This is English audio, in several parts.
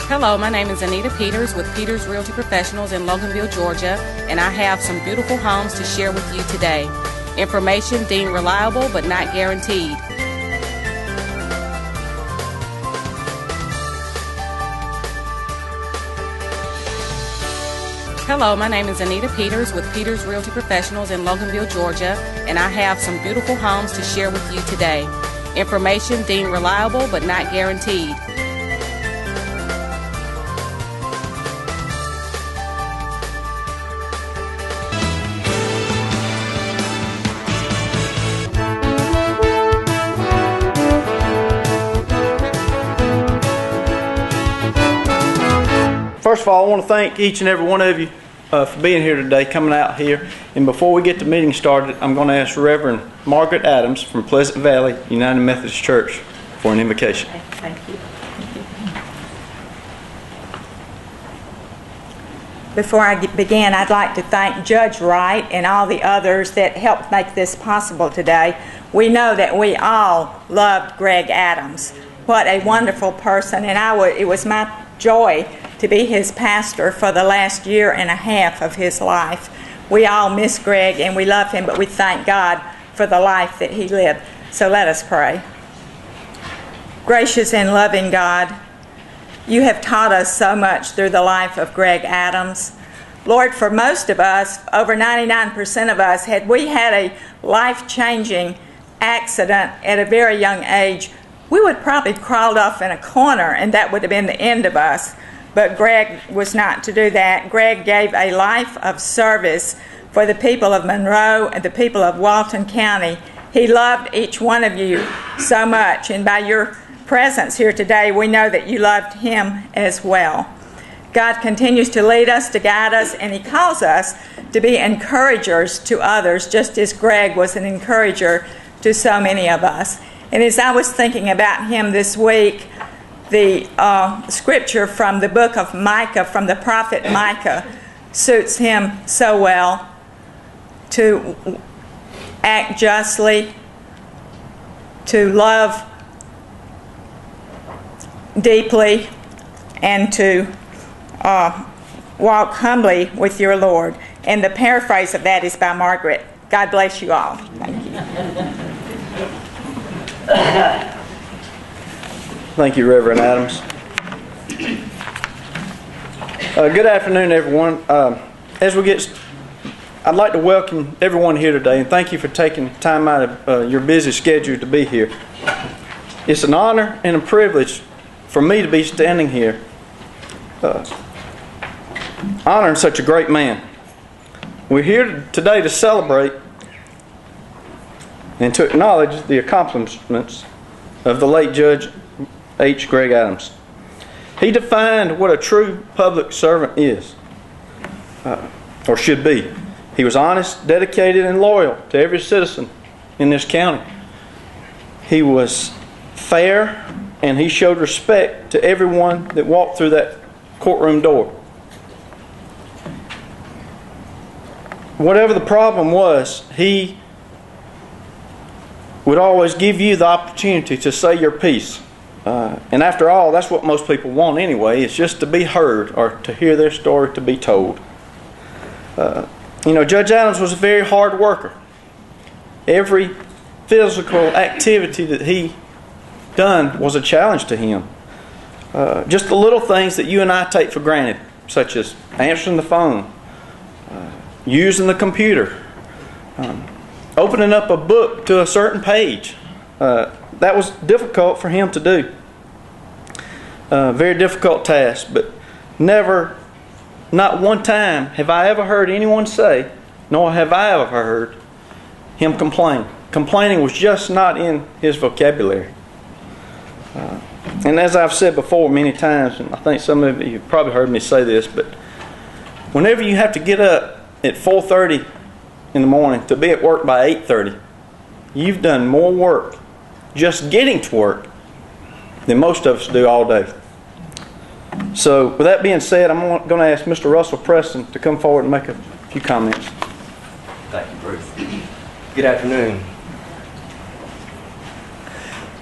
Hello, my name is Anita Peters with Peters Realty Professionals in Loganville, Georgia, and I have some beautiful homes to share with you today. Information deemed reliable but not guaranteed. Hello, my name is Anita Peters with Peters Realty Professionals in Loganville, Georgia, and I have some beautiful homes to share with you today. Information deemed reliable but not guaranteed. First of all, I want to thank each and every one of you for being here today, coming out here. And before we get the meeting started, I'm going to ask Reverend Margaret Adams from Pleasant Valley United Methodist Church for an invocation. Thank you. Before I begin, I'd like to thank Judge Wright and all the others that helped make this possible today. We know that we all loved Greg Adams. What a wonderful person, and it was my joy to be his pastor for the last year and a half of his life. We all miss Greg and we love him, but we thank God for the life that he lived. So let us pray. Gracious and loving God, you have taught us so much through the life of Greg Adams. Lord, for most of us, over 99% of us, had we had a life-changing accident at a very young age, we would probably crawled off in a corner and that would have been the end of us. But Greg was not to do that. Greg gave a life of service for the people of Monroe and the people of Walton County. He loved each one of you so much, and by your presence here today, we know that you loved him as well. God continues to lead us, to guide us, and he calls us to be encouragers to others, just as Greg was an encourager to so many of us. And as I was thinking about him this week, the scripture from the book of Micah, from the prophet Micah, suits him so well: to act justly, to love deeply, and to walk humbly with your Lord. And the paraphrase of that is by Margaret. God bless you all. Thank you. Thank you, Reverend Adams. Good afternoon, everyone. I'd like to welcome everyone here today and thank you for taking time out of your busy schedule to be here. It's an honor and a privilege for me to be standing here honoring such a great man. We're here today to celebrate and to acknowledge the accomplishments of the late Judge H. Greg Adams. He defined what a true public servant is, or should be. He was honest, dedicated, and loyal to every citizen in this county. He was fair, and he showed respect to everyone that walked through that courtroom door. Whatever the problem was, he would always give you the opportunity to say your piece. And after all, that's what most people want anyway. It's just to be heard or to hear their story to be told. Judge Adams was a very hard worker. Every physical activity that he done was a challenge to him. Just the little things that you and I take for granted, such as answering the phone, using the computer, opening up a book to a certain page. That was difficult for him to do. Very difficult task, but not one time have I ever heard anyone say, nor have I ever heard him complain. Complaining was just not in his vocabulary. And as I've said before many times, and I think some of you have probably heard me say this, but whenever you have to get up at 4:30 in the morning to be at work by 8:30, you've done more work just getting to work than most of us do all day. So with that being said, I'm going to ask Mr. Russell Preston to come forward and make a few comments. Thank you, Bruce. Good afternoon.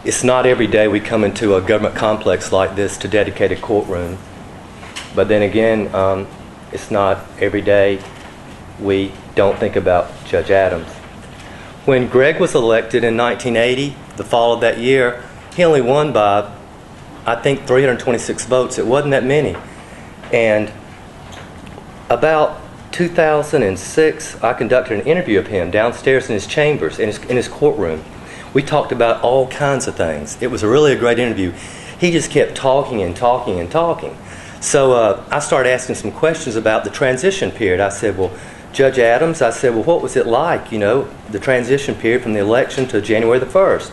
It's not every day we come into a government complex like this to dedicate a courtroom But then again, it's not every day we don't think about Judge Adams. When Greg was elected in 1980, the fall of that year, he only won by, I think, 326 votes. It wasn't that many. And about 2006, I conducted an interview of him downstairs in his chambers, in his courtroom. We talked about all kinds of things. It was really a great interview. He just kept talking and talking and talking. So I started asking some questions about the transition period. I said, well, Judge Adams, I said, well, what was it like, the transition period from the election to January the 1st?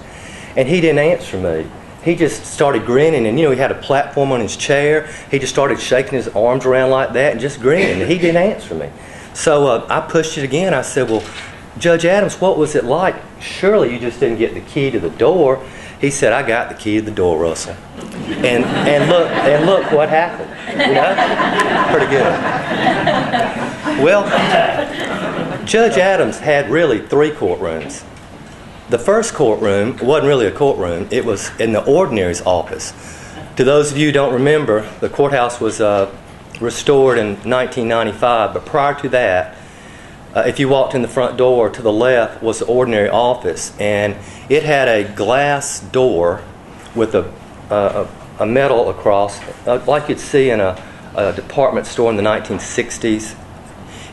And he didn't answer me. He just started grinning, and he had a platform on his chair. He just started shaking his arms around like that and just grinning. And he didn't answer me. So I pushed it again. I said, well, Judge Adams, what was it like? Surely you just didn't get the key to the door. He said, I got the key to the door, Russell. And look what happened. Pretty good. Well, Judge Adams had really 3 courtrooms. The first courtroom wasn't really a courtroom. It was in the ordinary's office. To those of you who don't remember, the courthouse was restored in 1995, but prior to that, if you walked in the front door, to the left was the ordinary office, and it had a glass door with a metal across, like you'd see in a department store in the 1960s.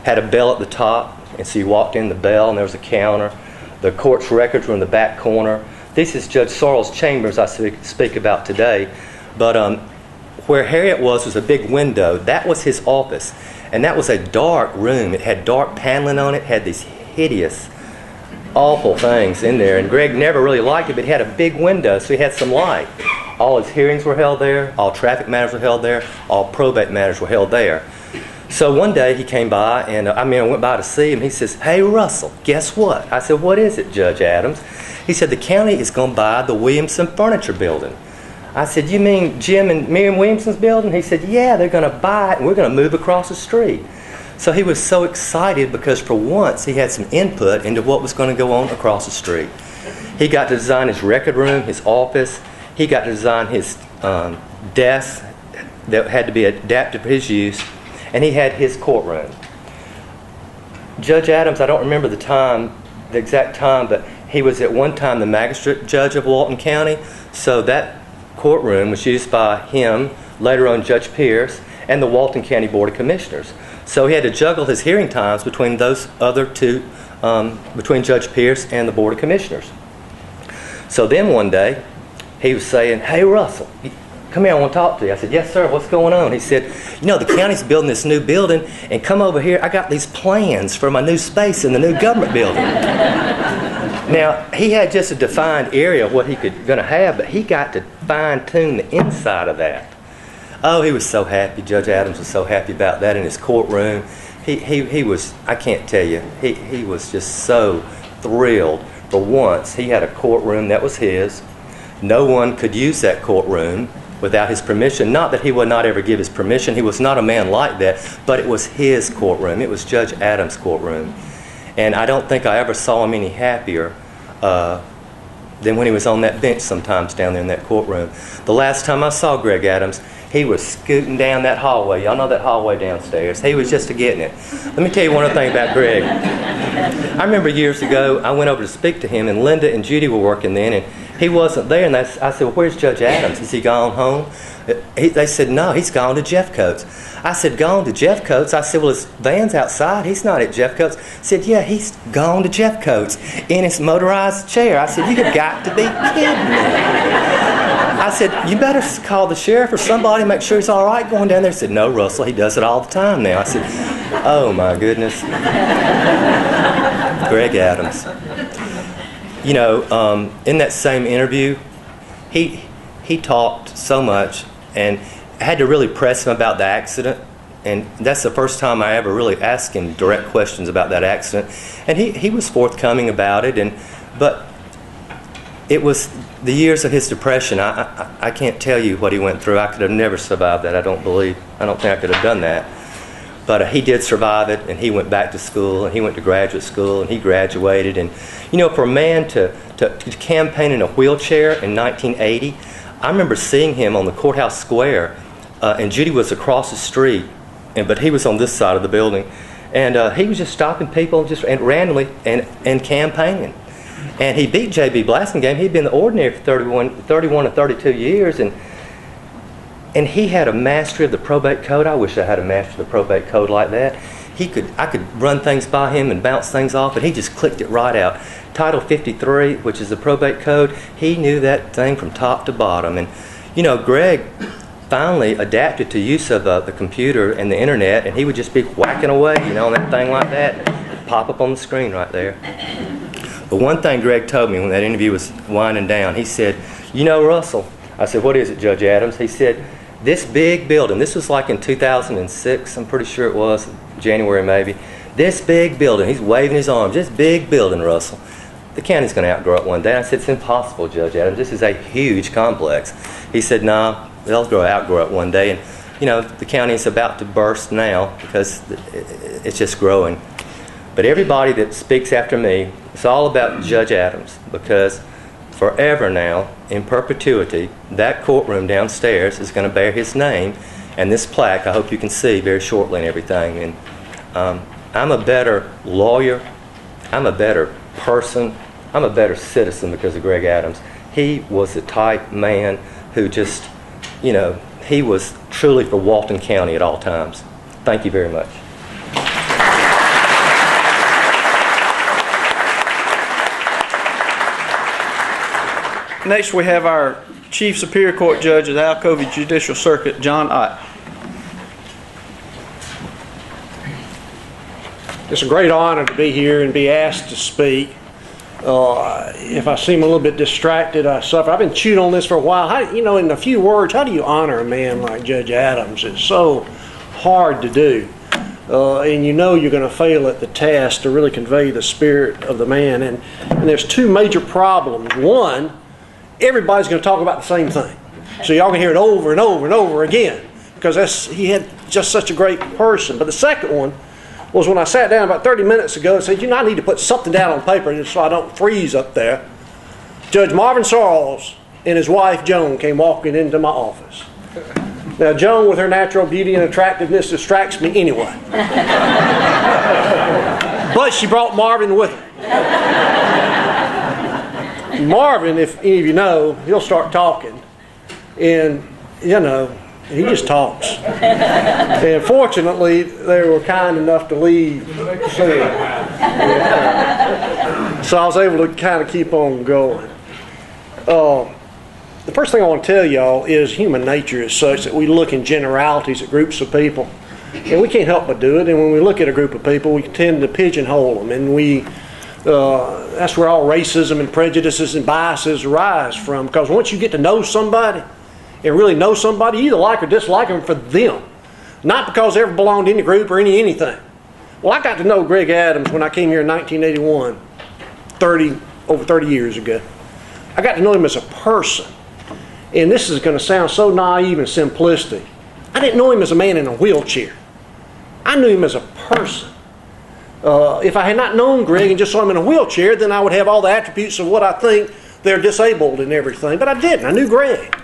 Had a bell at the top, and so you walked in the bell, and there was a counter. The court's records were in the back corner. This is Judge Sorrell's chambers I speak about today, but where Harriet was a big window. That was his office. And that was a dark room. It had dark paneling on it, had these hideous, awful things in there. And Greg never really liked it, but it had a big window, so he had some light. All his hearings were held there. All traffic matters were held there. All probate matters were held there. So one day he came by, and I went by to see him. He says, hey, Russell, guess what? I said, what is it, Judge Adams? He said, the county is going to buy the Williamson Furniture Building. I said, you mean Jim and Miriam Williamson's building? He said, yeah, they're going to buy it, and we're going to move across the street. So he was so excited because for once he had some input into what was going to go on across the street. He got to design his record room, his office. He got to design his desk that had to be adapted for his use. And he had his courtroom. Judge Adams, I don't remember the exact time, but he was at one time the magistrate judge of Walton County. So that courtroom was used by him, later on Judge Pierce, and the Walton County Board of Commissioners. So he had to juggle his hearing times between those other two, between Judge Pierce and the Board of Commissioners. So then one day, he was saying, hey, Russell, come here, I want to talk to you. I said, yes, sir, what's going on? He said, the county's building this new building, and come over here, I got these plans for my new space in the new government building. Now, he had just a defined area of what he going to have, but he got to fine-tune the inside of that. Oh, he was so happy. Judge Adams was so happy about that in his courtroom. He was, I can't tell you, he was just so thrilled. For once, he had a courtroom that was his. No one could use that courtroom without his permission. Not that he would not ever give his permission. He was not a man like that, but it was his courtroom. It was Judge Adams' courtroom. And I don't think I ever saw him any happier than when he was on that bench sometimes down there in that courtroom. The last time I saw Greg Adams, he was scooting down that hallway. Y'all know that hallway downstairs. He was just getting it. Let me tell you one other thing about Greg. I remember years ago, I went over to speak to him, and Linda and Judy were working then, and he wasn't there. And I said, well, where's Judge Adams? Has he gone home? They said, no, he's gone to Jeff Coates. I said, gone to Jeff Coates? I said, well, his van's outside. He's not at Jeff Coates. He said, yeah, he's gone to Jeff Coates in his motorized chair. I said, you've got to be kidding me. I said, you better call the sheriff or somebody, make sure he's all right going down there. He said, no, Russell, he does it all the time now. I said, oh, my goodness. Greg Adams. In that same interview, he talked so much, and I had to really press him about the accident. And that's the first time I ever really asked him direct questions about that accident. And he was forthcoming about it. But it was the years of his depression. I can't tell you what he went through. I could have never survived that. I don't think I could have done that. But he did survive it, and he went back to school, and he went to graduate school, and he graduated. And, for a man to campaign in a wheelchair in 1980, I remember seeing him on the courthouse square and Judy was across the street, but he was on this side of the building, and he was just stopping people and randomly and campaigning. And he beat J.B. Blasingame. He'd been in the ordinary for 31 or 32 years, and he had a mastery of the probate code. I wish I had a mastery of the probate code like that. I could run things by him and bounce things off, and he just clicked it right out. Title 53, which is the probate code, he knew that thing from top to bottom. And, Greg finally adapted to use of the computer and the internet, and he would just be whacking away, on that thing like that, pop up on the screen right there. But one thing Greg told me when that interview was winding down, he said, Russell, I said, what is it, Judge Adams? He said, this big building, this was like in 2006, I'm pretty sure it was, January maybe, this big building, he's waving his arms, this big building, Russell, the county's going to outgrow it one day. I said, it's impossible, Judge Adams, this is a huge complex. He said, no, they'll outgrow it one day, and the county's about to burst now because it's just growing. But everybody that speaks after me, it's all about Judge Adams, because forever now, in perpetuity, that courtroom downstairs is going to bear his name, and this plaque I hope you can see very shortly and everything. And I'm a better lawyer, I'm a better person, I'm a better citizen because of Greg Adams. He was the type man who just, he was truly for Walton County at all times. Thank you very much. Next, we have our Chief Superior Court Judge of the Alcovy Judicial Circuit, John Ott. It's a great honor to be here and be asked to speak. If I seem a little bit distracted, I suffer. I've been chewing on this for a while. In a few words, how do you honor a man like Judge Adams? It's so hard to do. And you're going to fail at the task to really convey the spirit of the man. And there's two major problems. One, everybody's going to talk about the same thing. So y'all can hear it over and over and over again because he had just such a great person. But the second one was when I sat down about 30 minutes ago and said, I need to put something down on paper just so I don't freeze up there. Judge Marvin Sarles and his wife Joan came walking into my office. Now Joan, with her natural beauty and attractiveness, distracts me anyway. But she brought Marvin with her. Marvin, if any of you know, he'll start talking, and he just talks. And fortunately, they were kind enough to leave soon. So I was able to kind of keep on going. The first thing I want to tell y'all is human nature is such that we look in generalities at groups of people, and we can't help but do it. And when we look at a group of people, we tend to pigeonhole them, and that's where all racism and prejudices and biases arise from. Because once you get to know somebody and really know somebody, you either like or dislike them for them, not because they ever belonged to any group or anything. Well, I got to know Greg Adams when I came here in 1981, over 30 years ago. I got to know him as a person. And this is going to sound so naive and simplistic. I didn't know him as a man in a wheelchair. I knew him as a person. If I had not known Greg and just saw him in a wheelchair, then I would have all the attributes of what I think they're disabled and everything. But I didn't. I knew Greg.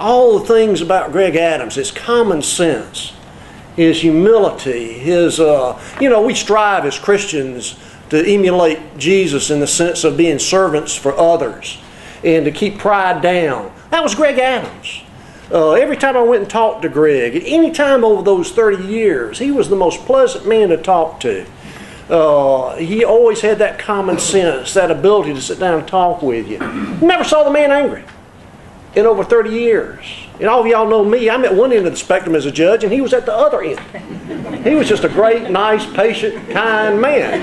All the things about Greg Adams, his common sense, his humility, we strive as Christians to emulate Jesus in the sense of being servants for others and to keep pride down. That was Greg Adams. Every time I went and talked to Greg, at any time over those 30 years, he was the most pleasant man to talk to. He always had that common sense, that ability to sit down and talk with you. Never saw the man angry in over 30 years. And all of y'all know me. I'm at one end of the spectrum as a judge, and he was at the other end. He was just a great, nice, patient, kind man.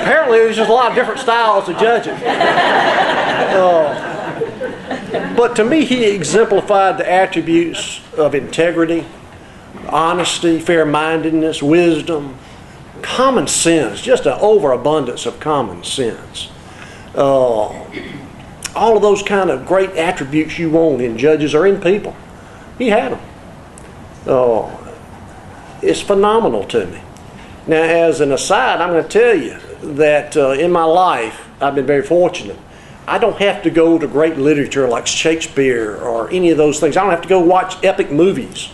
Apparently, there's just a lot of different styles of judging. But to me, he exemplified the attributes of integrity, honesty, fair-mindedness, wisdom, common sense, just an overabundance of common sense. All of those kind of great attributes you want in judges are in people. He had them. It's phenomenal to me. Now, as an aside, I'm going to tell you that in my life, I've been very fortunate. I don't have to go to great literature like Shakespeare or any of those things. I don't have to go watch epic movies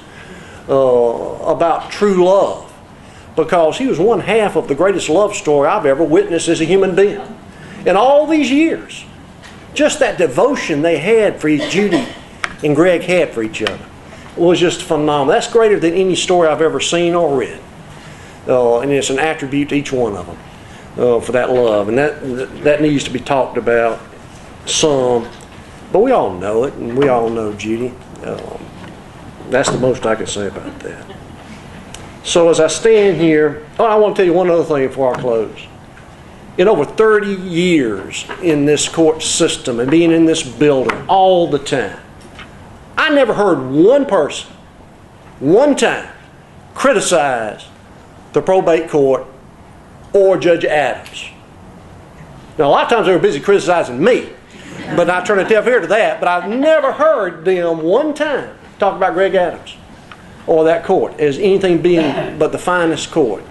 about true love, because he was one half of the greatest love story I've ever witnessed as a human being. In all these years, just that devotion they had for Judy and Greg had for each other was just phenomenal. That's greater than any story I've ever seen or read. And it's an attribute to each one of them for that love. And that needs to be talked about some. But we all know it, and we all know Judy. That's the most I can say about that. So as I stand here, I want to tell you one other thing before I close. In over 30 years in this court system and being in this building all the time, I never heard one person, one time, criticize the probate court or Judge Adams. Now, a lot of times they were busy criticizing me, but I turn a deaf ear to that. But I've never heard them one time talk about Greg Adams or that court as anything being but the finest court.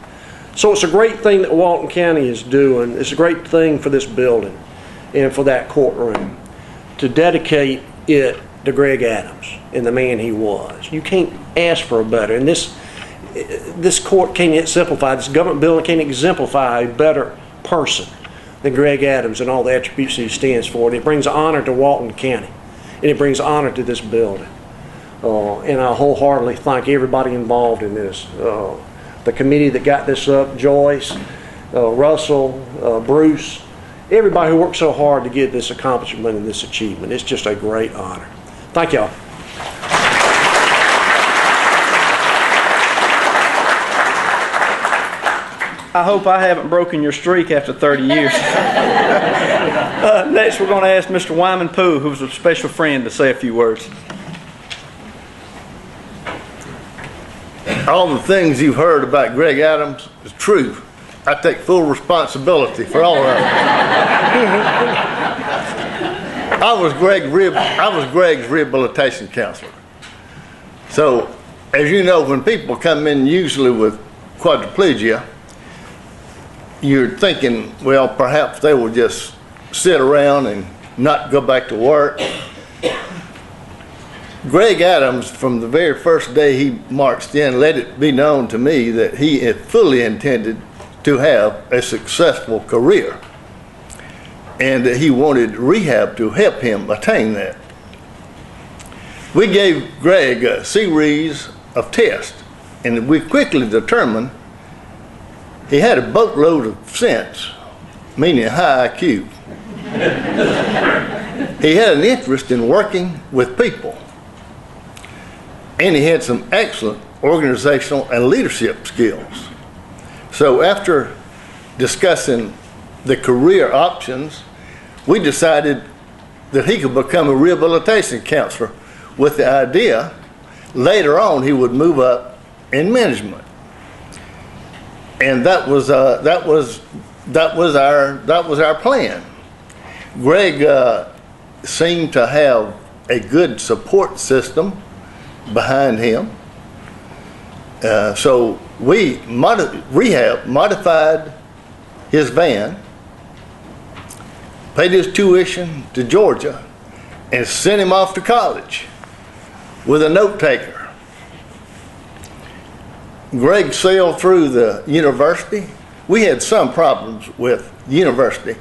So it's a great thing that Walton County is doing. It's a great thing for this building and for that courtroom to dedicate it to Greg Adams and the man he was. You can't ask for a better. And this court can't exemplify, this government building can't exemplify a better person than Greg Adams and all the attributes he stands for. And it brings honor to Walton County, and it brings honor to this building. And I wholeheartedly thank everybody involved in this. The committee that got this up, Joyce, Russell, Bruce, everybody who worked so hard to get this accomplishment and this achievement. It's just a great honor. Thank y'all. I hope I haven't broken your streak after 30 years. Next, we're going to ask Mr. Wyman Poole, who's a special friend, to say a few words. All the things you've heard about Greg Adams is true. I take full responsibility for all of it. I was Greg's rehabilitation counselor. So, as you know, when people come in usually with quadriplegia, you're thinking, well, perhaps they will just sit around and not go back to work. Greg Adams, from the very first day he marched in, let it be known to me that he had fully intended to have a successful career, and that he wanted rehab to help him attain that. We gave Greg a series of tests, and we quickly determined he had a boatload of sense, meaning high IQ. He had an interest in working with people, and he had some excellent organizational and leadership skills. So after discussing the career options, we decided that he could become a rehabilitation counselor, with the idea later on he would move up in management. And that was our plan. Greg seemed to have a good support system behind him. So rehab modified his van, paid his tuition to Georgia, and sent him off to college with a note taker. Greg sailed through the university. We had some problems with the university.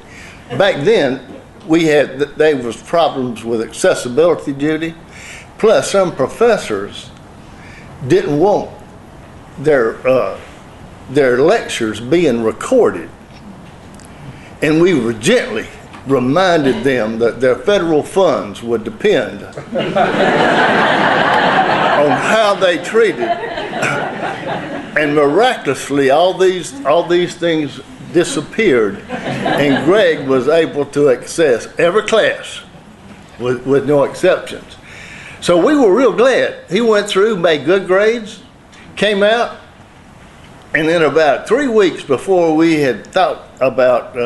Back then, there was problems with accessibility duty. Plus, some professors didn't want their lectures being recorded. And we were gently reminded them that their federal funds would depend on how they treated. And miraculously, all these things disappeared, and Greg was able to access every class with no exceptions. So we were real glad. He went through, made good grades, came out, and then about 3 weeks before we had thought about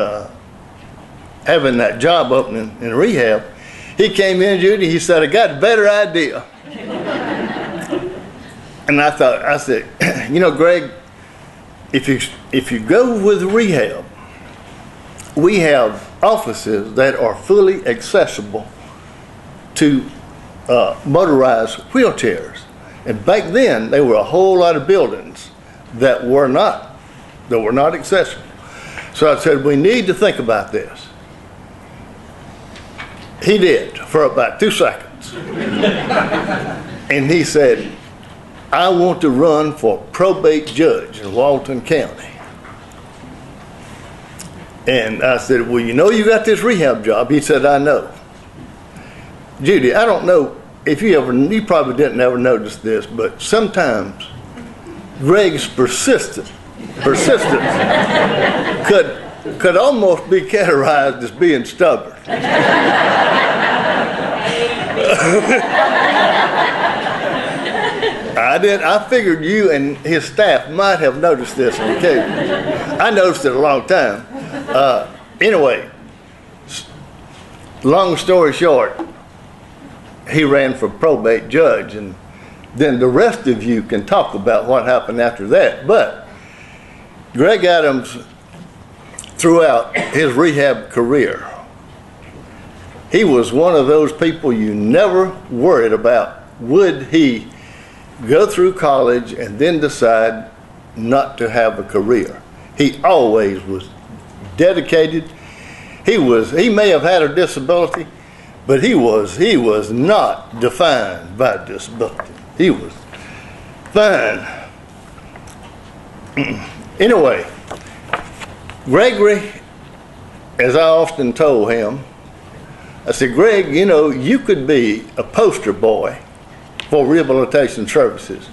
having that job opening in rehab, he came in, Judy, he said, I got a better idea. And I said, you know, Greg, if you go with rehab, we have offices that are fully accessible to motorized wheelchairs. And back then, there were a whole lot of buildings that were not accessible. So I said, we need to think about this. He did for about 2 seconds. And he said, I want to run for probate judge in Walton County. And I said, well, you know you got this rehab job. He said, I know. Judy, I don't know if you probably didn't ever notice this, but sometimes Greg's persistence could almost be categorized as being stubborn. I figured you and his staff might have noticed this on occasion. I noticed it a long time. Anyway, long story short, he ran for probate judge, and then the rest of you can talk about what happened after that. But Greg Adams, throughout his rehab career, he was one of those people you never worried about. Would he go through college and then decide not to have a career? He always was dedicated. He may have had a disability, but he was not defined by disability. He was fine. Anyway, Gregory, as I often told him, I said, Greg, you know, you could be a poster boy for rehabilitation services.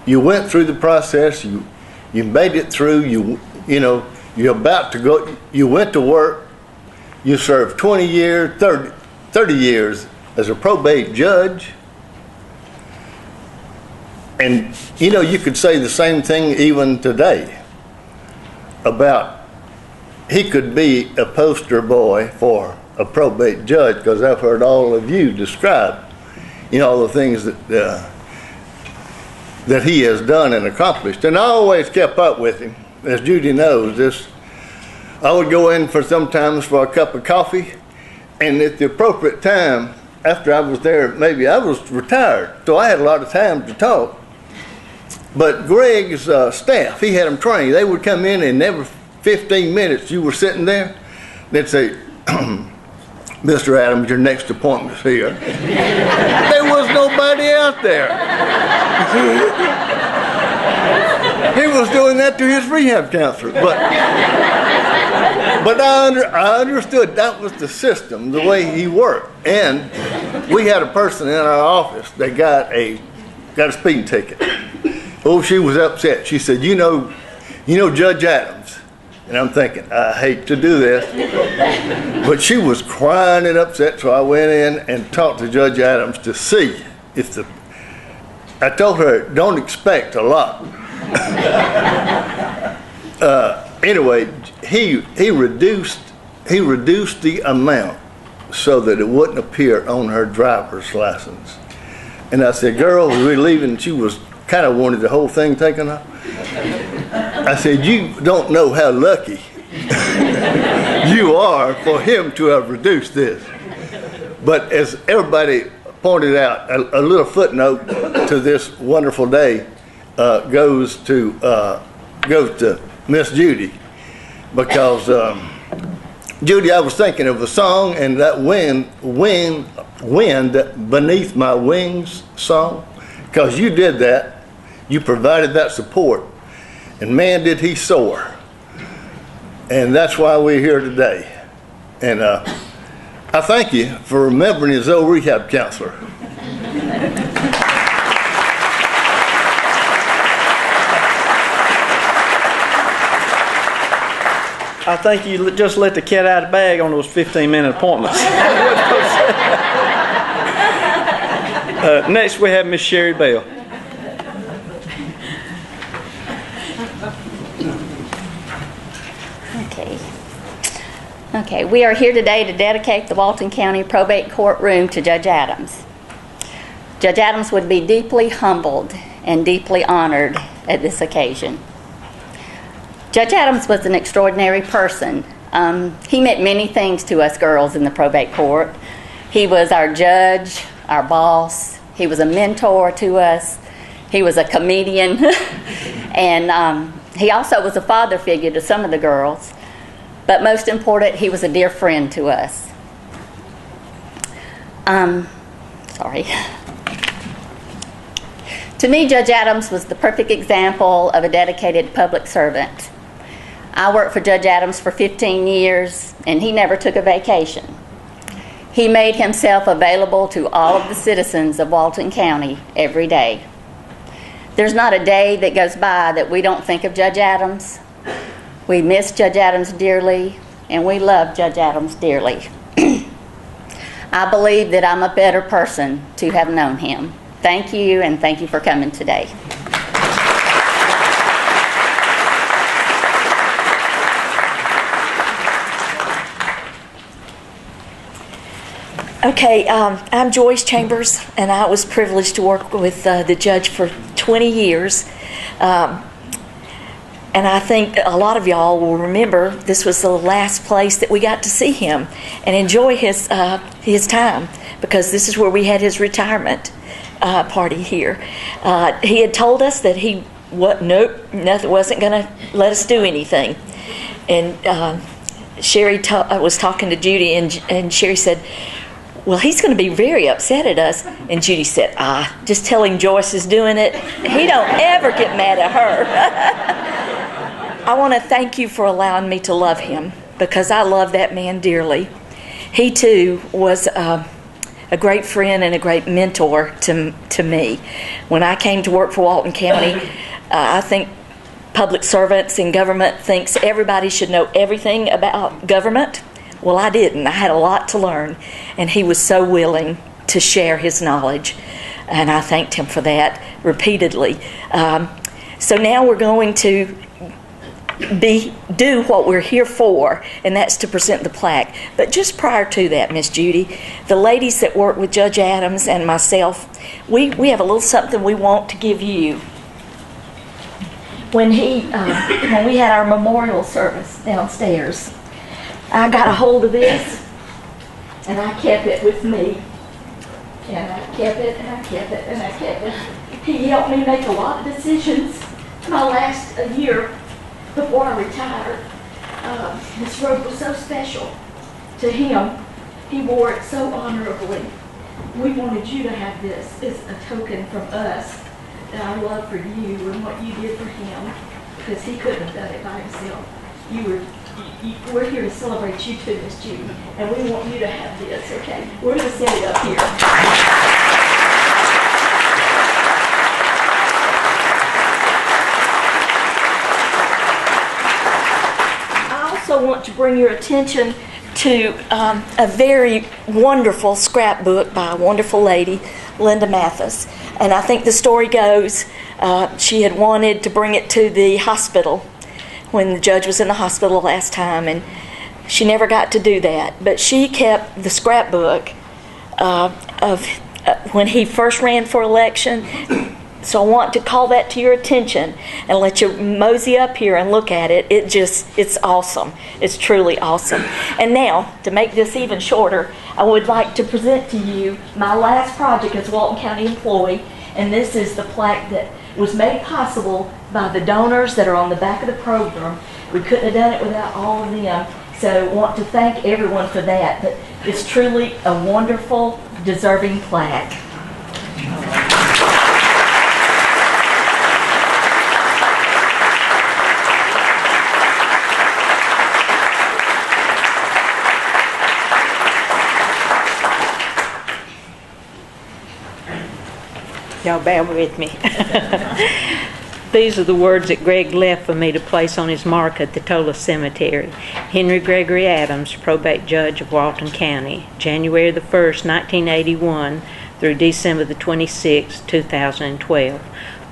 You went through the process, you made it through, you're about to go, you went to work, you served 20 years, 30 years as a probate judge. And, you know, you could say the same thing even today about he could be a poster boy for a probate judge, because I've heard all of you describe, you know, all the things that he has done and accomplished. And I always kept up with him. As Judy knows, I would go in sometimes for a cup of coffee, and at the appropriate time, after I was there, maybe I was retired, so I had a lot of time to talk. But Greg's staff, he had them trained. They would come in, and every 15 minutes you were sitting there, they'd say, Mr. Adams, your next appointment's here. There was nobody out there. He was doing that to his rehab counselor. But I understood that was the system, the way he worked. And we had a person in our office that got a speeding ticket. Oh, she was upset. She said, you know Judge Adams. And I'm thinking, I hate to do this. But she was crying and upset, so I went in and talked to Judge Adams to see if I told her, don't expect a lot. Anyway, he reduced the amount so that it wouldn't appear on her driver's license. And I said, girl, we're leaving. She was kind of wanted the whole thing taken off. I said, you don't know how lucky you are for him to have reduced this. But as everybody pointed out, a little footnote to this wonderful day goes to Miss Judy, because Judy, I was thinking of a song, and that wind beneath my wings song, because you did that. You provided that support, and man, did he soar. And that's why we're here today. And I thank you for remembering his old rehab counselor. I think you just let the cat out of the bag on those 15-minute appointments. Next, we have Miss Sherry Bell. Okay, we are here today to dedicate the Walton County Probate Courtroom to Judge Adams. Judge Adams would be deeply humbled and deeply honored at this occasion. Judge Adams was an extraordinary person, He meant many things to us girls in the probate court. He was our judge, our boss. He was a mentor to us. He was a comedian. And he also was a father figure to some of the girls. But most important, he was a dear friend to us. Sorry. To me, Judge Adams was the perfect example of a dedicated public servant. I worked for Judge Adams for 15 years, and he never took a vacation. He made himself available to all of the citizens of Walton County every day. There's not a day that goes by that we don't think of Judge Adams. We miss Judge Adams dearly, and we love Judge Adams dearly. I believe that I'm a better person to have known him. Thank you, and thank you for coming today. Okay, I'm Joyce Chambers, and I was privileged to work with the judge for 20 years. And I think a lot of y'all will remember this was the last place that we got to see him and enjoy his time, because this is where we had his retirement party here. He had told us that he wasn't going to let us do anything. And Sherry was talking to Judy, and Sherry said, well, he's going to be very upset at us. And Judy said, just tell him Joyce is doing it. He don't ever get mad at her. I want to thank you for allowing me to love him, because I love that man dearly. He, too, was a great friend and a great mentor to me. When I came to work for Walton County, I think public servants in government thinks everybody should know everything about government. Well, I didn't. I had a lot to learn, and he was so willing to share his knowledge, and I thanked him for that repeatedly. So now we're going to do what we're here for, and that's to present the plaque. But just prior to that, Miss Judy, the ladies that work with Judge Adams and myself, we have a little something we want to give you. When we had our memorial service downstairs, I got a hold of this, and I kept it with me. And I kept it, and I kept it, and I kept it. He helped me make a lot of decisions my last year before I retired. This robe was so special to him. He wore it so honorably. We wanted you to have this as a token from us that our love for you and what you did for him, because he couldn't have done it by himself. We're here to celebrate you too, Miss Judy, and we want you to have this, okay? We're going to set it up here. I also want to bring your attention to a very wonderful scrapbook by a wonderful lady, Linda Mathis. And I think the story goes, she had wanted to bring it to the hospital when the judge was in the hospital last time, and she never got to do that. But she kept the scrapbook of when he first ran for election. So I want to call that to your attention and let you mosey up here and look at it. It's awesome. It's truly awesome. And now, to make this even shorter, I would like to present to you my last project as a Walton County employee, and this is the plaque that was made possible by the donors that are on the back of the program. We couldn't have done it without all of them. So I want to thank everyone for that. But it's truly a wonderful, deserving plaque. Y'all bear with me. These are the words that Greg left for me to place on his mark at the Tola Cemetery. Henry Gregory Adams, probate judge of Walton County, January the 1st, 1981 through December the 26th, 2012.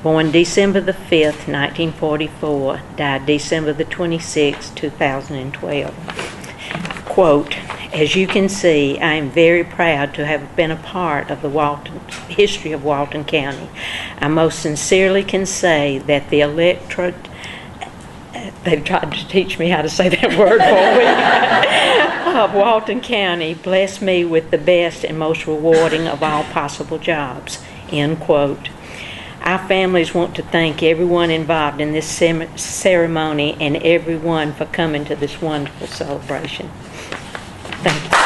Born December the 5th, 1944, died December the 26th, 2012. Quote, as you can see, I am very proud to have been a part of the history of Walton County. I most sincerely can say that the electorate They've tried to teach me how to say that word for a week. Of Walton County, bless me with the best and most rewarding of all possible jobs. End quote. Our families want to thank everyone involved in this ceremony and everyone for coming to this wonderful celebration. Thank you.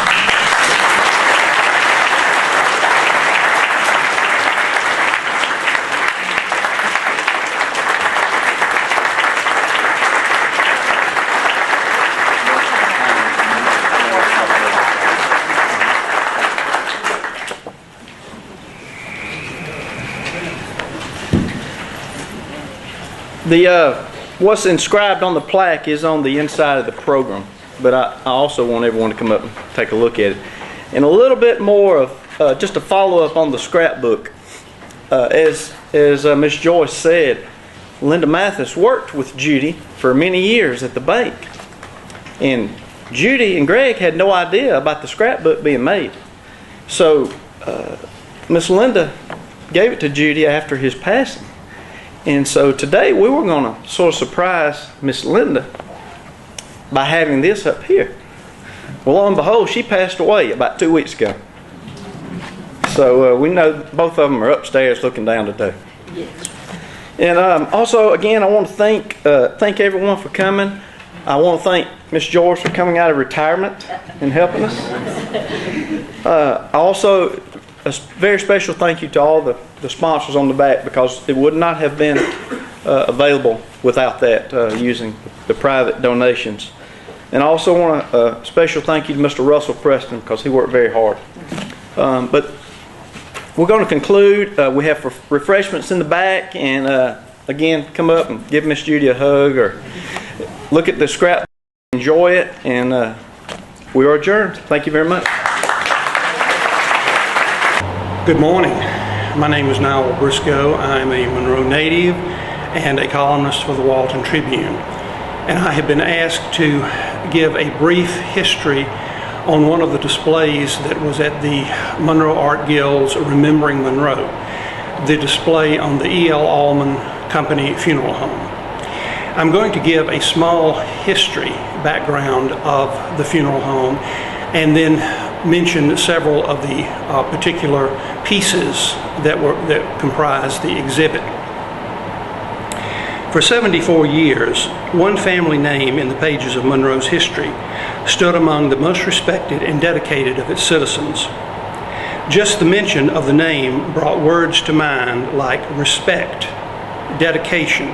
What's inscribed on the plaque is on the inside of the program, but I also want everyone to come up and take a look at it. And a little bit more of just a follow-up on the scrapbook. As Ms. Joyce said, Linda Mathis worked with Judy for many years at the bank. And Judy and Greg had no idea about the scrapbook being made. So Miss Linda gave it to Judy after his passing. And so today we were going to sort of surprise Miss Linda by having this up here. Well, lo and behold, she passed away about 2 weeks ago. So we know both of them are upstairs looking down today. Yes. And also, again, I want to thank everyone for coming. I want to thank Miss George for coming out of retirement and helping us. Also, a very special thank you to all the sponsors on the back, because it would not have been available without that, using the private donations. And I also want a special thank you to Mr. Russell Preston, because he worked very hard. But we're going to conclude. We have refreshments in the back, and again, come up and give Miss Judy a hug or look at the scrap, enjoy it, and we are adjourned. Thank you very much. Good morning. My name is Niall Briscoe. I'm a Monroe native and a columnist for the Walton Tribune. And I have been asked to give a brief history on one of the displays that was at the Monroe Art Guild's Remembering Monroe, the display on the E.L. Allman Company Funeral Home. I'm going to give a small history background of the funeral home and then mention several of the particular pieces that comprise the exhibit. For 74 years, one family name in the pages of Monroe's history stood among the most respected and dedicated of its citizens. Just the mention of the name brought words to mind like respect, dedication,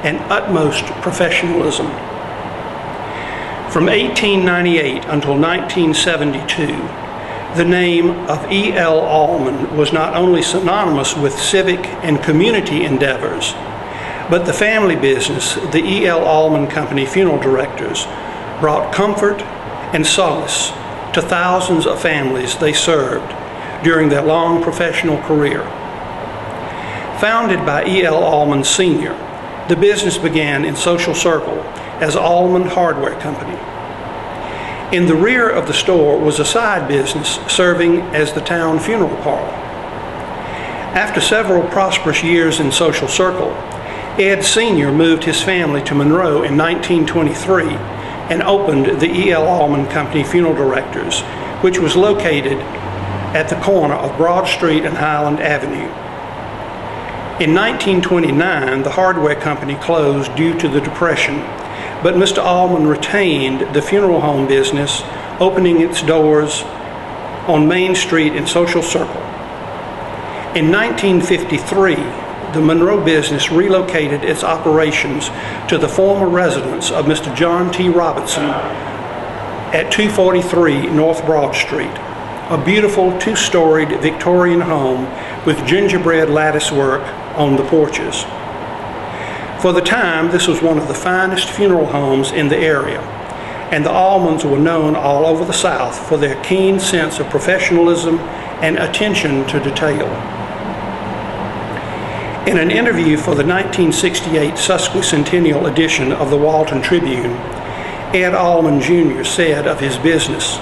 and utmost professionalism. From 1898 until 1972, the name of E.L. Allman was not only synonymous with civic and community endeavors, but the family business, the E.L. Allman Company Funeral Directors, brought comfort and solace to thousands of families they served during their long professional career. Founded by E.L. Allman Sr., the business began in Social Circle as Allman Hardware Company. In the rear of the store was a side business serving as the town funeral parlor. After several prosperous years in Social Circle, Ed Sr. moved his family to Monroe in 1923 and opened the E.L. Allman Company Funeral Directors, which was located at the corner of Broad Street and Highland Avenue. In 1929, the hardware company closed due to the Depression, but Mr. Allman retained the funeral home business, opening its doors on Main Street in Social Circle. In 1953, the Monroe business relocated its operations to the former residence of Mr. John T. Robinson at 243 North Broad Street, a beautiful two-storied Victorian home with gingerbread lattice work on the porches. For the time, this was one of the finest funeral homes in the area, and the Allmans were known all over the South for their keen sense of professionalism and attention to detail. In an interview for the 1968 sesquicentennial edition of the Walton Tribune, Ed Allman Jr. said of his business,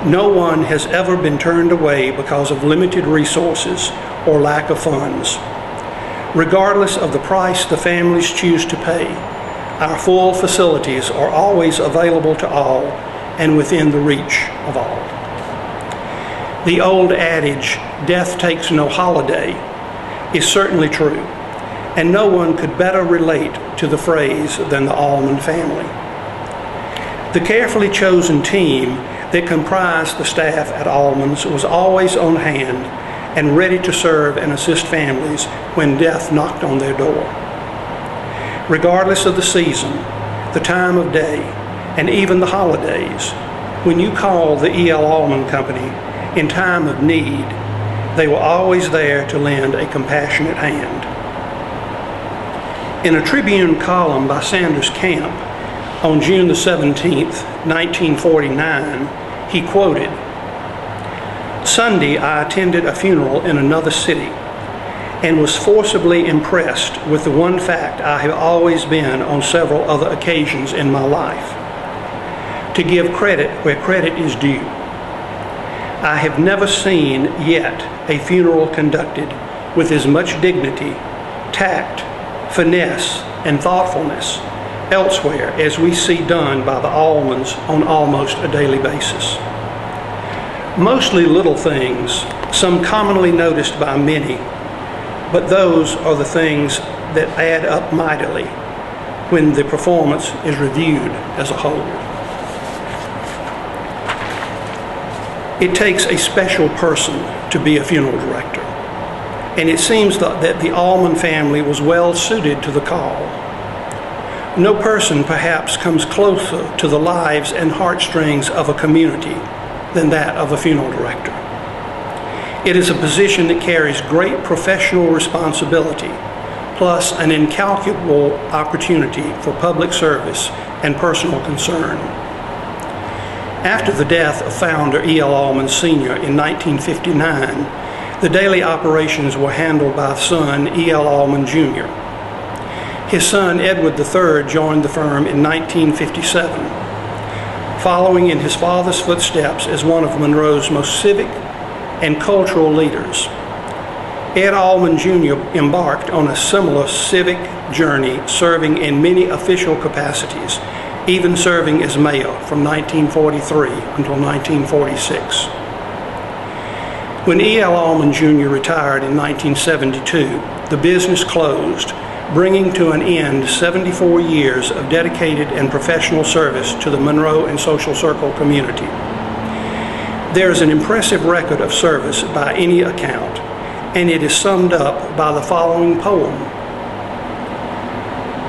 "No one has ever been turned away because of limited resources or lack of funds. Regardless of the price the families choose to pay, Our full facilities are always available to all and within the reach of all. The old adage, "death takes no holiday," is certainly true, and no one could better relate to the phrase than the Allman family. The carefully chosen team that comprised the staff at Allman's was always on hand and ready to serve and assist families when death knocked on their door. Regardless of the season, the time of day, and even the holidays, when you call the E.L. Allman Company in time of need, they were always there to lend a compassionate hand. In a Tribune column by Sanders Camp on June the 17th, 1949, he quoted, "Sunday I attended a funeral in another city and was forcibly impressed with the one fact I have always been on several other occasions in my life: to give credit where credit is due. I have never seen yet a funeral conducted with as much dignity, tact, finesse, and thoughtfulness elsewhere as we see done by the Allmans on almost a daily basis. Mostly little things, some commonly noticed by many, but those are the things that add up mightily when the performance is reviewed as a whole." It takes a special person to be a funeral director, and it seems that the Allman family was well suited to the call. No person perhaps comes closer to the lives and heartstrings of a community than that of a funeral director. It is a position that carries great professional responsibility, plus an incalculable opportunity for public service and personal concern. After the death of founder E.L. Allman Sr. in 1959, the daily operations were handled by son E.L. Allman Jr. His son Edward III joined the firm in 1957, following in his father's footsteps as one of Monroe's most civic and cultural leaders. Ed Allman Jr. embarked on a similar civic journey, serving in many official capacities, even serving as mayor from 1943 until 1946. When E.L. Allman Jr. retired in 1972, the business closed, bringing to an end 74 years of dedicated and professional service to the Monroe and Social Circle community. There is an impressive record of service by any account, and it is summed up by the following poem.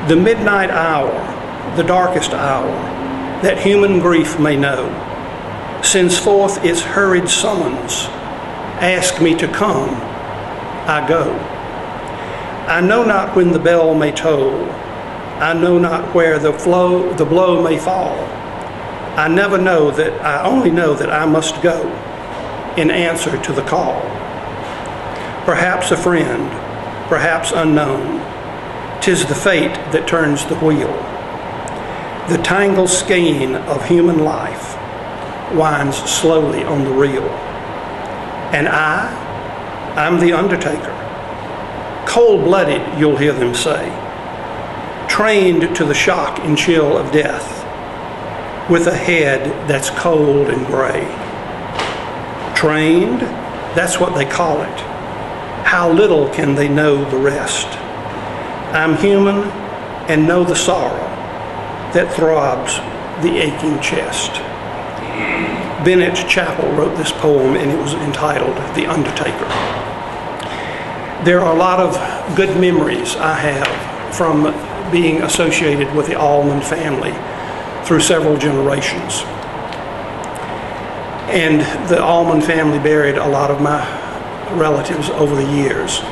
"The midnight hour, the darkest hour, that human grief may know, sends forth its hurried summons. Ask me to come, I go. I know not when the bell may toll. I know not where the blow may fall. I only know that I must go in answer to the call. Perhaps a friend, perhaps unknown, 'tis the fate that turns the wheel. The tangled skein of human life winds slowly on the reel. And I'm the undertaker. Cold-blooded, you'll hear them say, trained to the shock and chill of death, with a head that's cold and gray. Trained? That's what they call it. How little can they know the rest? I'm human and know the sorrow that throbs the aching chest." Bennett Chappell wrote this poem, and it was entitled "The Undertaker." There are a lot of good memories I have from being associated with the Allman family through several generations. And the Allman family buried a lot of my relatives over the years.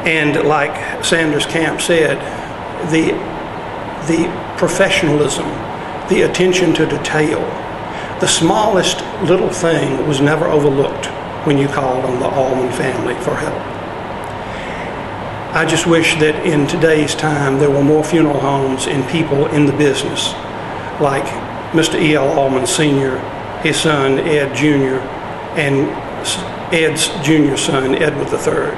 And like Sanders Camp said, the professionalism, the attention to detail, the smallest little thing was never overlooked when you called on the Allman family for help. I just wish that in today's time there were more funeral homes and people in the business, like Mr. E.L. Allman Sr., his son Ed Jr., and Ed's junior son Edward III.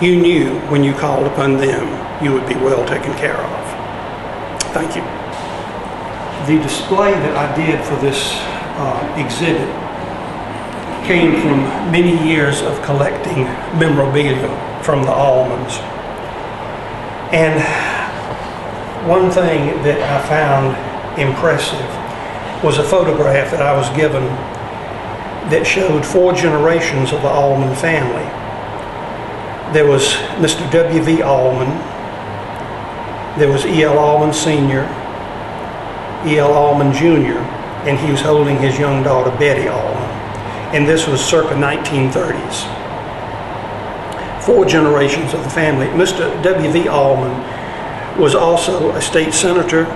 You knew when you called upon them you would be well taken care of. Thank you. The display that I did for this exhibit came from many years of collecting memorabilia from the Allmans. And one thing that I found impressive was a photograph that I was given that showed 4 generations of the Allman family. There was Mr. W.V. Allman, there was E.L. Allman Sr., E.L. Allman Jr., and he was holding his young daughter Betty Allman. And this was circa 1930s. 4 generations of the family. Mr. W.V. Allman was also a state senator,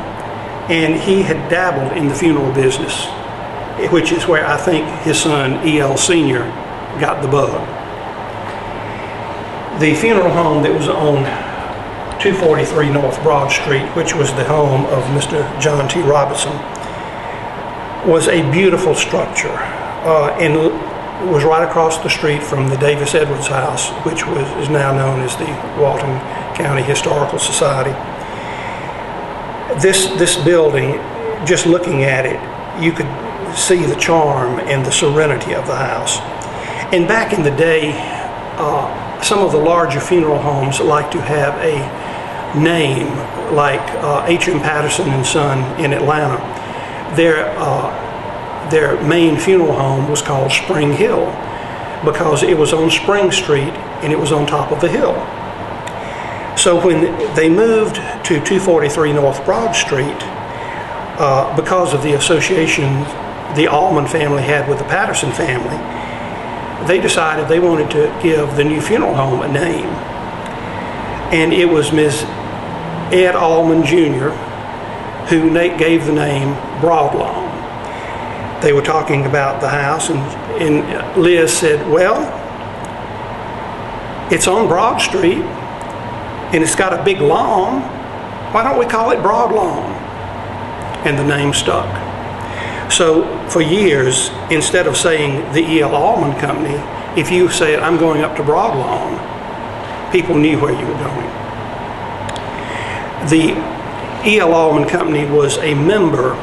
and he had dabbled in the funeral business, which is where I think his son E.L. Sr. got the bug. The funeral home that was on 243 North Broad Street, which was the home of Mr. John T. Robinson, was a beautiful structure and was right across the street from the Davis Edwards House, which is now known as the Walton County Historical Society. This building, just looking at it, you could see the charm and the serenity of the house. And back in the day, some of the larger funeral homes like to have a name, like H.M. Patterson and Son in Atlanta. Their main funeral home was called Spring Hill because it was on Spring Street and it was on top of the hill. So when they moved to 243 North Broad Street, because of the association the Allman family had with the Patterson family, they decided they wanted to give the new funeral home a name. And it was Ms. Ed Allman Jr. who gave the name Broadlawn. They were talking about the house, and Liz said, well, it's on Broad Street, and it's got a big lawn. Why don't we call it Broadlawn? And the name stuck. So for years, instead of saying the E.L. Allman Company, if you said, I'm going up to Broadlawn, people knew where you were going. The E.L. Allman Company was a member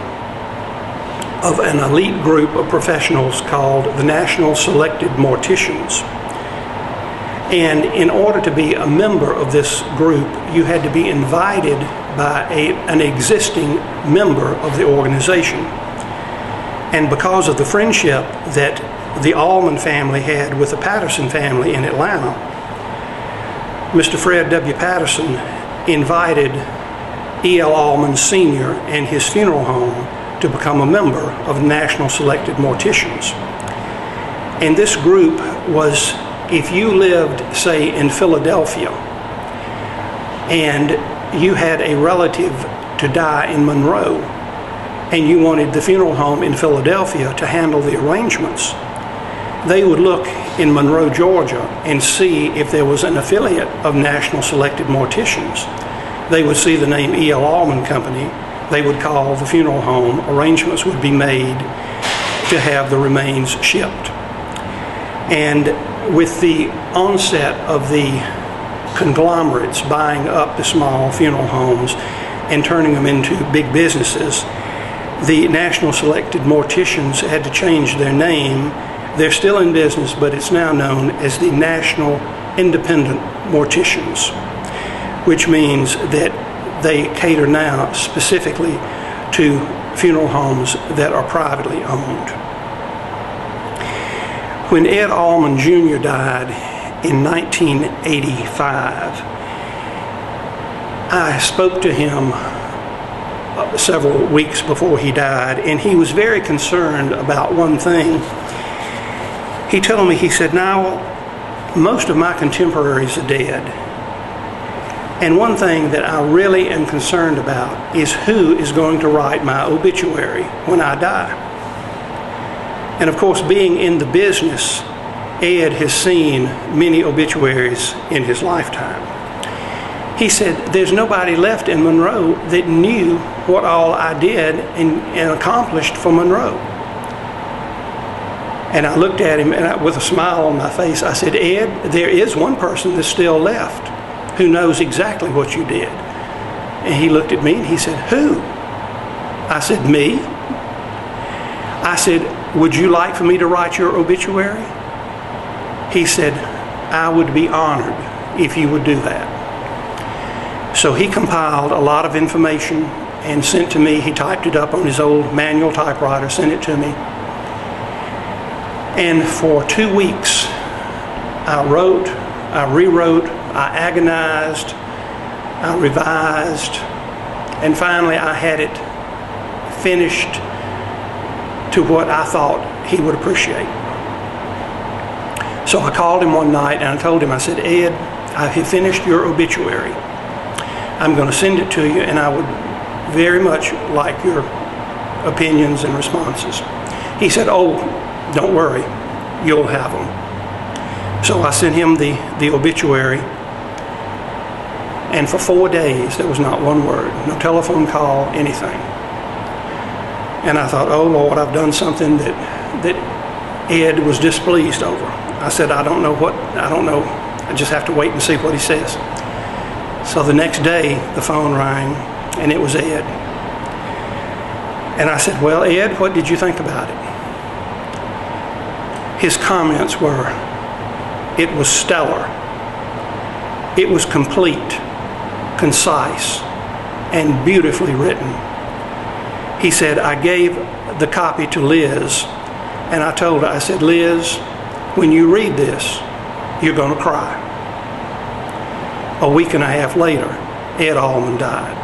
of an elite group of professionals called the National Selected Morticians. And in order to be a member of this group, you had to be invited by an existing member of the organization. And because of the friendship that the Allman family had with the Patterson family in Atlanta, Mr. Fred W. Patterson invited E.L. Allman Sr. and his funeral home to become a member of the National Selected Morticians. And this group was, if you lived, say, in Philadelphia, and you had a relative to die in Monroe, and you wanted the funeral home in Philadelphia to handle the arrangements, they would look in Monroe, Georgia, and see if there was an affiliate of National Selected Morticians. They would see the name E.L. Allman Company. They would call the funeral home. Arrangements would be made to have the remains shipped. And with the onset of the conglomerates buying up the small funeral homes and turning them into big businesses, the National Selected Morticians had to change their name. They're still in business, but it's now known as the National Independent Morticians, which means that they cater now specifically to funeral homes that are privately owned. When Ed Allman Jr. died in 1985, I spoke to him several weeks before he died, and he was very concerned about one thing. He told me, he said, now, most of my contemporaries are dead. And one thing that I really am concerned about is who is going to write my obituary when I die. And of course, being in the business, Ed has seen many obituaries in his lifetime. He said, there's nobody left in Monroe that knew what all I did and accomplished for Monroe. And I looked at him, and with a smile on my face, I said, Ed, there is one person that's still left who knows exactly what you did. And he looked at me and he said, "Who?" I said, "Me." I said, "Would you like for me to write your obituary?" He said, "I would be honored if you would do that." So he compiled a lot of information and sent to me. He typed it up on his old manual typewriter, sent it to me. And for 2 weeks, I wrote, I rewrote, I agonized, I revised, and finally I had it finished to what I thought he would appreciate. So I called him one night and I told him, I said, "Ed, I have finished your obituary. I'm going to send it to you, and I would very much like your opinions and responses." He said, "Oh, don't worry, you'll have them." So I sent him the obituary, and for 4 days there was not one word, no telephone call, anything. And I thought, "Oh Lord, I've done something that Ed was displeased over." I said, I don't know. I just have to wait and see what he says." So the next day the phone rang, and it was Ed. And I said, "Well, Ed, what did you think about it?" His comments were, "It was stellar. It was complete, concise, and beautifully written." He said, "I gave the copy to Liz, and I told her, I said, 'Liz, when you read this, you're going to cry.'" A week and a half later, Ed Allman died.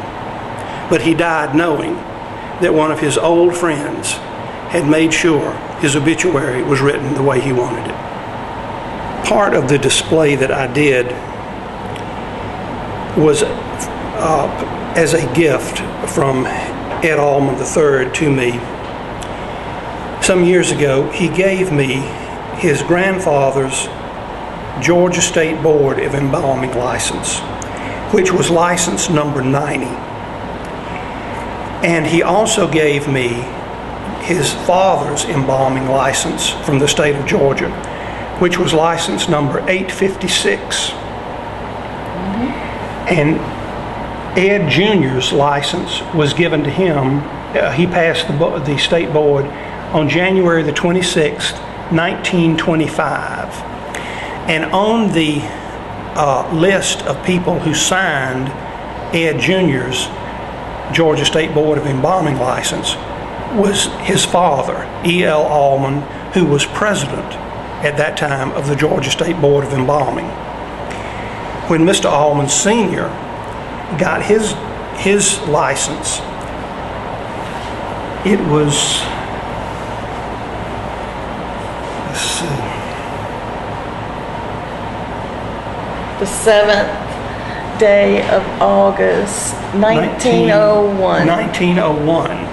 But he died knowing that one of his old friends had made sure his obituary was written the way he wanted it. Part of the display that I did was as a gift from Ed Allman III to me. Some years ago, he gave me his grandfather's Georgia State Board of Embalming license, which was license number 90. And he also gave me his father's embalming license from the state of Georgia, which was license number 856. And Ed Jr.'s license was given to him. He passed the state board on January the 26th, 1925. And on the list of people who signed Ed Jr.'s Georgia State Board of Embalming license was his father, E.L. Allman, who was president at that time of the Georgia State Board of Embalming. When Mr. Allman Sr. got his license, it was, let's see, the 7th day of August, 1901. 1901.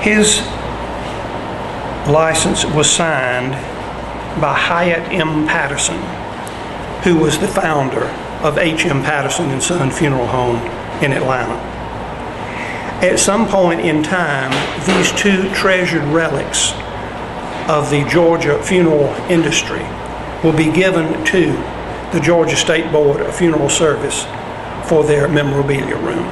His license was signed by Hyatt M. Patterson, who was the founder of H.M. Patterson and Son Funeral Home in Atlanta. At some point in time, these two treasured relics of the Georgia funeral industry will be given to the Georgia State Board of Funeral Service for their memorabilia room.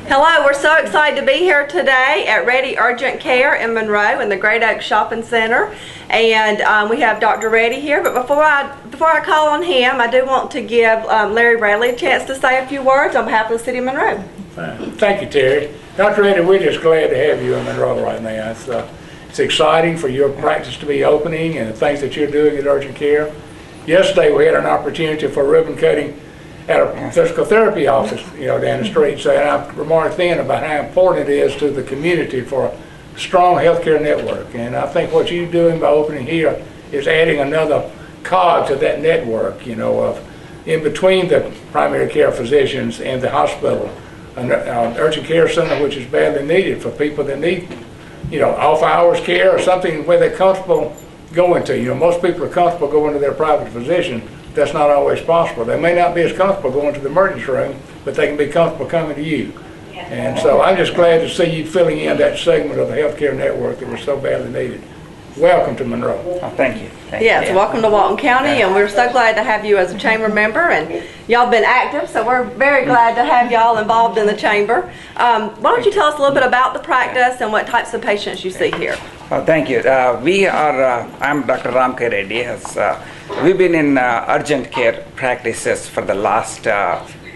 Hello, we're so excited to be here today at Reddy Urgent Care in Monroe in the Great Oak Shopping Center, and we have Dr. Reddy here. But before I call on him, I do want to give Larry Bradley a chance to say a few words on behalf of the City of Monroe. Thank you, Terry. Dr. Reddy, we're just glad to have you in Monroe right now. It's exciting for your practice to be opening and the things that you're doing at Urgent Care. Yesterday we had an opportunity for ribbon cutting at a physical therapy office, down the street. So I remarked then about how important it is to the community for a strong healthcare network. And I think what you're doing by opening here is adding another cog to that network, of in between the primary care physicians and the hospital, an urgent care center which is badly needed for people that need, off hours care or something where they're comfortable going to. Most people are comfortable going to their private physician. That's not always possible. They may not be as comfortable going to the emergency room, but they can be comfortable coming to you. And so I'm just glad to see you filling in that segment of the healthcare network that was so badly needed. welcome to Monroe. Oh, thank you. Yes, welcome to Walton County, and we're so glad to have you as a chamber member, and y'all been active, so we're very glad to have y'all involved in the chamber. Why don't you tell us a little bit about the practice and what types of patients you see here? Thank you. I'm Dr. Ramkar Reddy. We've been in urgent care practices for the last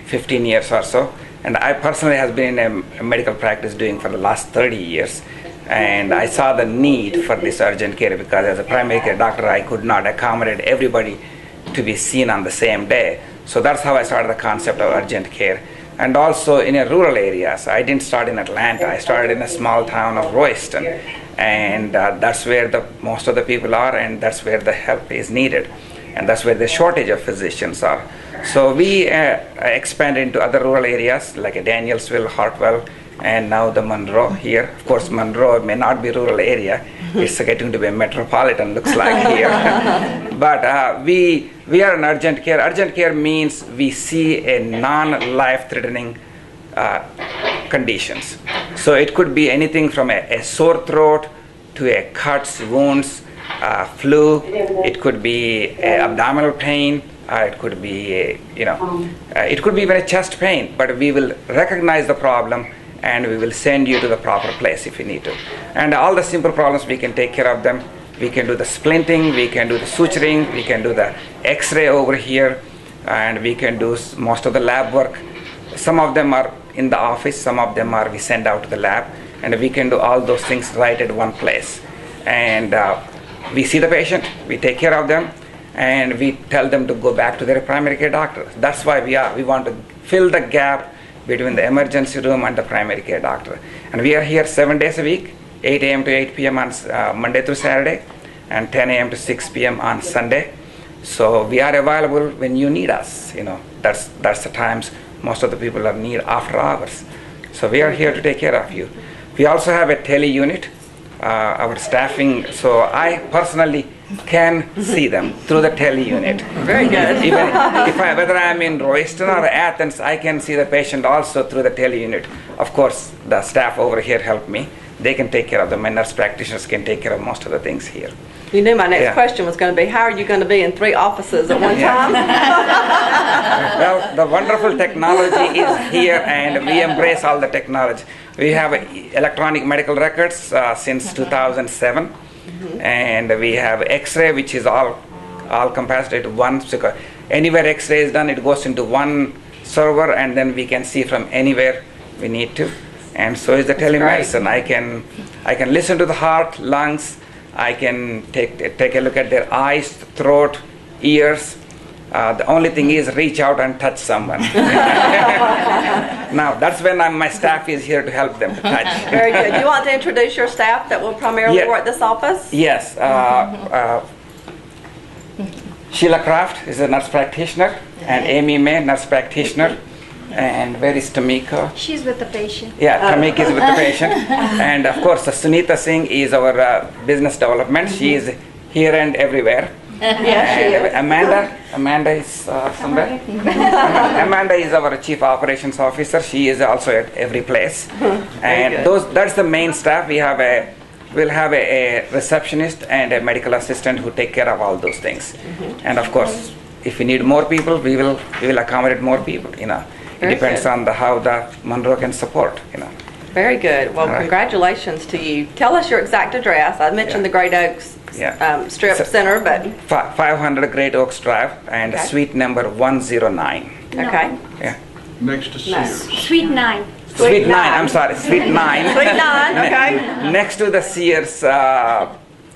15 years or so, and I personally have been in a medical practice doing for the last 30 years. And I saw the need for this urgent care because as a primary care doctor, I could not accommodate everybody to be seen on the same day. So that's how I started the concept of urgent care. And also in a rural areas, I didn't start in Atlanta. I started in a small town of Royston. And that's where most of the people are, and that's where the help is needed. And that's where the shortage of physicians are. So we expanded into other rural areas like Danielsville, Hartwell, and now the Monroe here. Of course, Monroe may not be rural area. It's getting to be a metropolitan, looks like here. But we are an urgent care. Urgent care means we see a non-life-threatening conditions. So it could be anything from a sore throat to a cuts, wounds, flu. It could be abdominal pain. It could be, it could be even a chest pain. But we will recognize the problem, and we will send you to the proper place if you need to. And all the simple problems, we can take care of them. We can do the splinting, we can do the suturing, we can do the x-ray over here, and we can do most of the lab work. Some of them are in the office, some of them we send out to the lab, and we can do all those things right at one place. And we see the patient, we take care of them, and we tell them to go back to their primary care doctor. That's why we want to fill the gap between the emergency room and the primary care doctor. And we are here 7 days a week, 8 a.m. to 8 p.m. on Monday through Saturday, and 10 a.m. to 6 p.m. on Sunday. So we are available when you need us. That's the times most of the people are need after hours. So we are here to take care of you. We also have a tele unit, our staffing. So I personally can see them through the tele unit. Very good. Even whether I'm in Royston or Athens, I can see the patient also through the tele unit. Of course, the staff over here help me. They can take care of them. My nurse practitioners can take care of most of the things here. You knew my next question was going to be, how are you going to be in 3 offices at one time? Well, the wonderful technology is here, and we embrace all the technology. We have electronic medical records since 2007. And we have X-ray, which is all capacitated one. Anywhere X-ray is done, it goes into one server, and then we can see from anywhere we need to. And so is the telemedicine. I can listen to the heart, lungs. I can take a look at their eyes, throat, ears. The only thing is reach out and touch someone. Now, that's when my staff is here to help them to touch. Very good. Do you want to introduce your staff that will primarily work this office? Yes. Sheila Kraft is a nurse practitioner, and Amy May, nurse practitioner. And where is Tamika? She's with the patient. Yeah, Tamika is with the patient. And of course, Sunita Singh is our business development. She is here and everywhere. Yeah, she is. Amanda is somewhere. Amanda is our chief operations officer. She is also at every place. And that's the main staff. We'll have a receptionist and a medical assistant who take care of all those things. And of course, if we need more people, we will accommodate more people. It depends on how the Monroe can support. Very good. Well, congratulations to you. Tell us your exact address. I mentioned the Great Oaks Strip Center, but 500 Great Oaks Drive and suite number 109. Okay. Yeah. Next to Sears. Suite 9. Suite 9. I'm sorry, Suite 9. Suite 9. Okay. Next to the Sears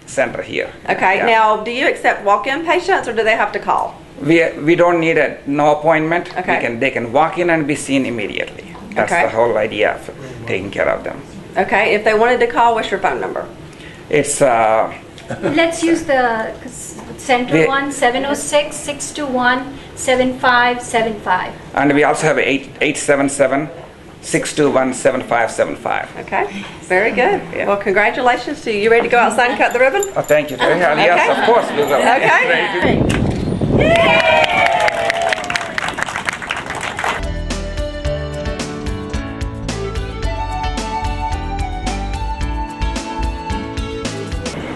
Center here. Okay. Yeah. Now, do you accept walk-in patients, or do they have to call? We don't need no appointment. Okay. They can walk in and be seen immediately. That's the whole idea of taking care of them. Okay. If they wanted to call, what's your phone number? It's Let's use the center one, 706-621-7575. And we also have 877-621-7575. Okay. Very good. Yeah. Well, congratulations to you. You ready to go outside and cut the ribbon? Oh, thank you very much. Yes, of course we will. Okay.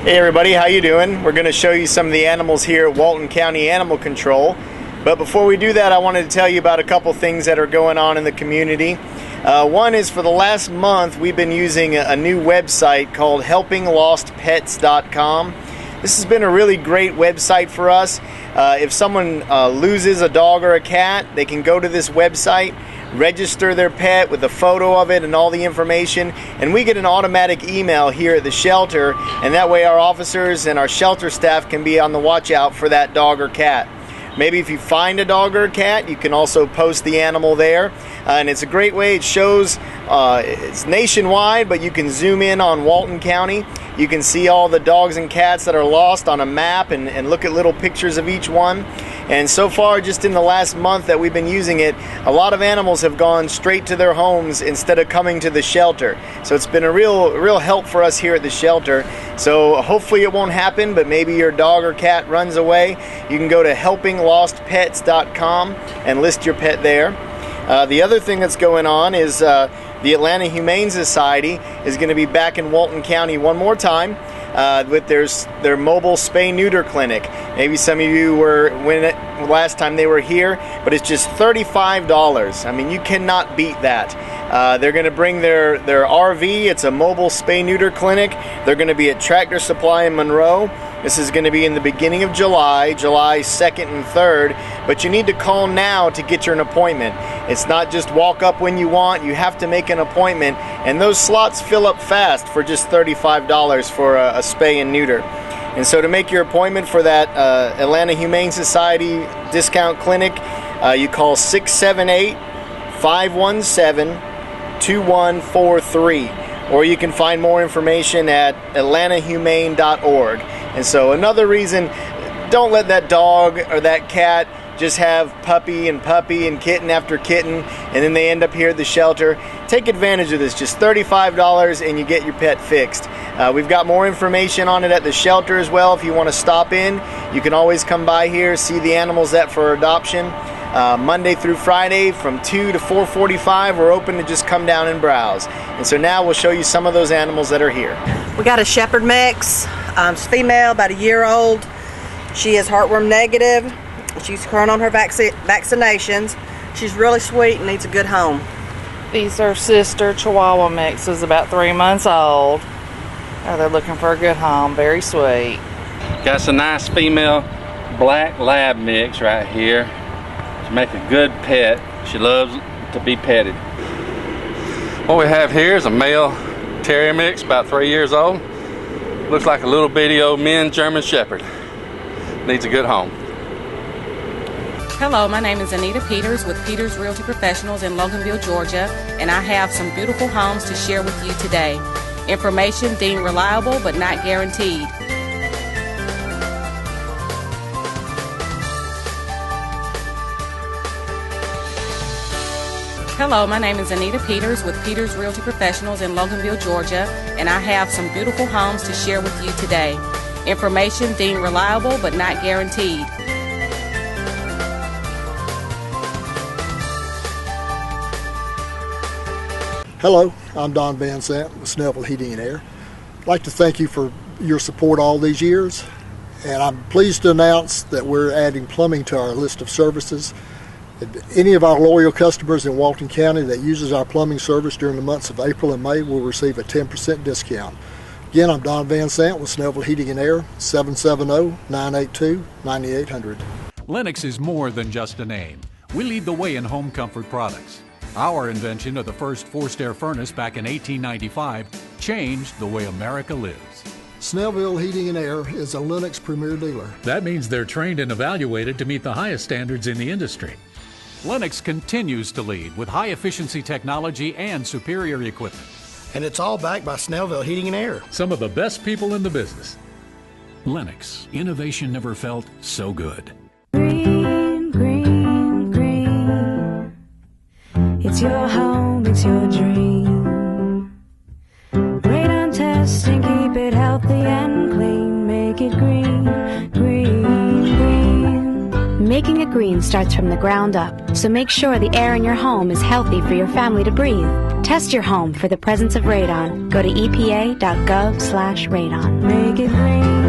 Hey everybody, how you doing? We're going to show you some of the animals here at Walton County Animal Control. But before we do that, I wanted to tell you about a couple things that are going on in the community. One is, for the last month, we've been using a new website called helpinglostpets.com. This has been a really great website for us. If someone loses a dog or a cat, they can go to this website, register their pet with a photo of it and all the information, and we get an automatic email here at the shelter, and that way our officers and our shelter staff can be on the watch out for that dog or cat. Maybe if you find a dog or a cat, you can also post the animal there, and it's a great way. It shows it's nationwide, but you can zoom in on Walton County. You can see all the dogs and cats that are lost on a map and look at little pictures of each one. And so far, just in the last month that we've been using it, a lot of animals have gone straight to their homes instead of coming to the shelter. So it's been a real help for us here at the shelter. So hopefully it won't happen, but maybe your dog or cat runs away. You can go to helpinglostpets.com and list your pet there. The other thing that's going on is the Atlanta Humane Society is going to be back in Walton County one more time with their mobile spay-neuter clinic. Maybe some of you were last time they were here, but it's just $35. I mean, you cannot beat that. They're going to bring their RV. It's a mobile spay-neuter clinic. They're going to be at Tractor Supply in Monroe. This is going to be in the beginning of July 2nd and 3rd, but you need to call now to get an appointment. It's not just walk up when you want. You have to make an appointment, and those slots fill up fast for just $35 for a spay and neuter. And so to make your appointment for that Atlanta Humane Society discount clinic, you call 678-517-2143, or you can find more information at atlantahumane.org. And so another reason, don't let that dog or that cat just have puppy and kitten after kitten, and then they end up here at the shelter. Take advantage of this. Just $35 and you get your pet fixed. We've got more information on it at the shelter as well. If you want to stop in, you can always come by here, see the animals for adoption. Monday through Friday from 2 to 4:45, we're open to just come down and browse. And so now we'll show you some of those animals that are here. We got a shepherd mix. She's female, about a year old. She is heartworm negative. She's current on her vaccinations. She's really sweet and needs a good home. These are sister Chihuahua mixes, about 3 months old. They're looking for a good home, very sweet. Got some nice female black lab mix right here. To make a good pet. She loves to be petted. What we have here is a male terrier mix, about 3 years old. Looks like a little bitty old mini German Shepherd. Needs a good home. Hello, my name is Anita Peters with Peters Realty Professionals in Loganville, Georgia, and I have some beautiful homes to share with you today. Information deemed reliable but not guaranteed. Hello, my name is Anita Peters with Peters Realty Professionals in Loganville, Georgia, and I have some beautiful homes to share with you today. Information deemed reliable but not guaranteed. Hello, I'm Don Van Sant with Snellville Heating and Air. I'd like to thank you for your support all these years, and I'm pleased to announce that we're adding plumbing to our list of services. Any of our loyal customers in Walton County that uses our plumbing service during the months of April and May will receive a 10% discount. Again, I'm Don Van Sant with Snellville Heating and Air, 770-982-9800. Lennox is more than just a name. We lead the way in home comfort products. Our invention of the first forced air furnace back in 1895 changed the way America lives. Snellville Heating and Air is a Lennox premier dealer. That means they're trained and evaluated to meet the highest standards in the industry. Lennox continues to lead with high-efficiency technology and superior equipment. And it's all backed by Snellville Heating and Air. Some of the best people in the business. Lennox, innovation never felt so good. Green, green, green. It's your home, it's your dream. Great on testing, keep it healthy and clean. Make it green, green, green. Making it green starts from the ground up. So make sure the air in your home is healthy for your family to breathe. Test your home for the presence of radon. Go to epa.gov/radon. Make it green.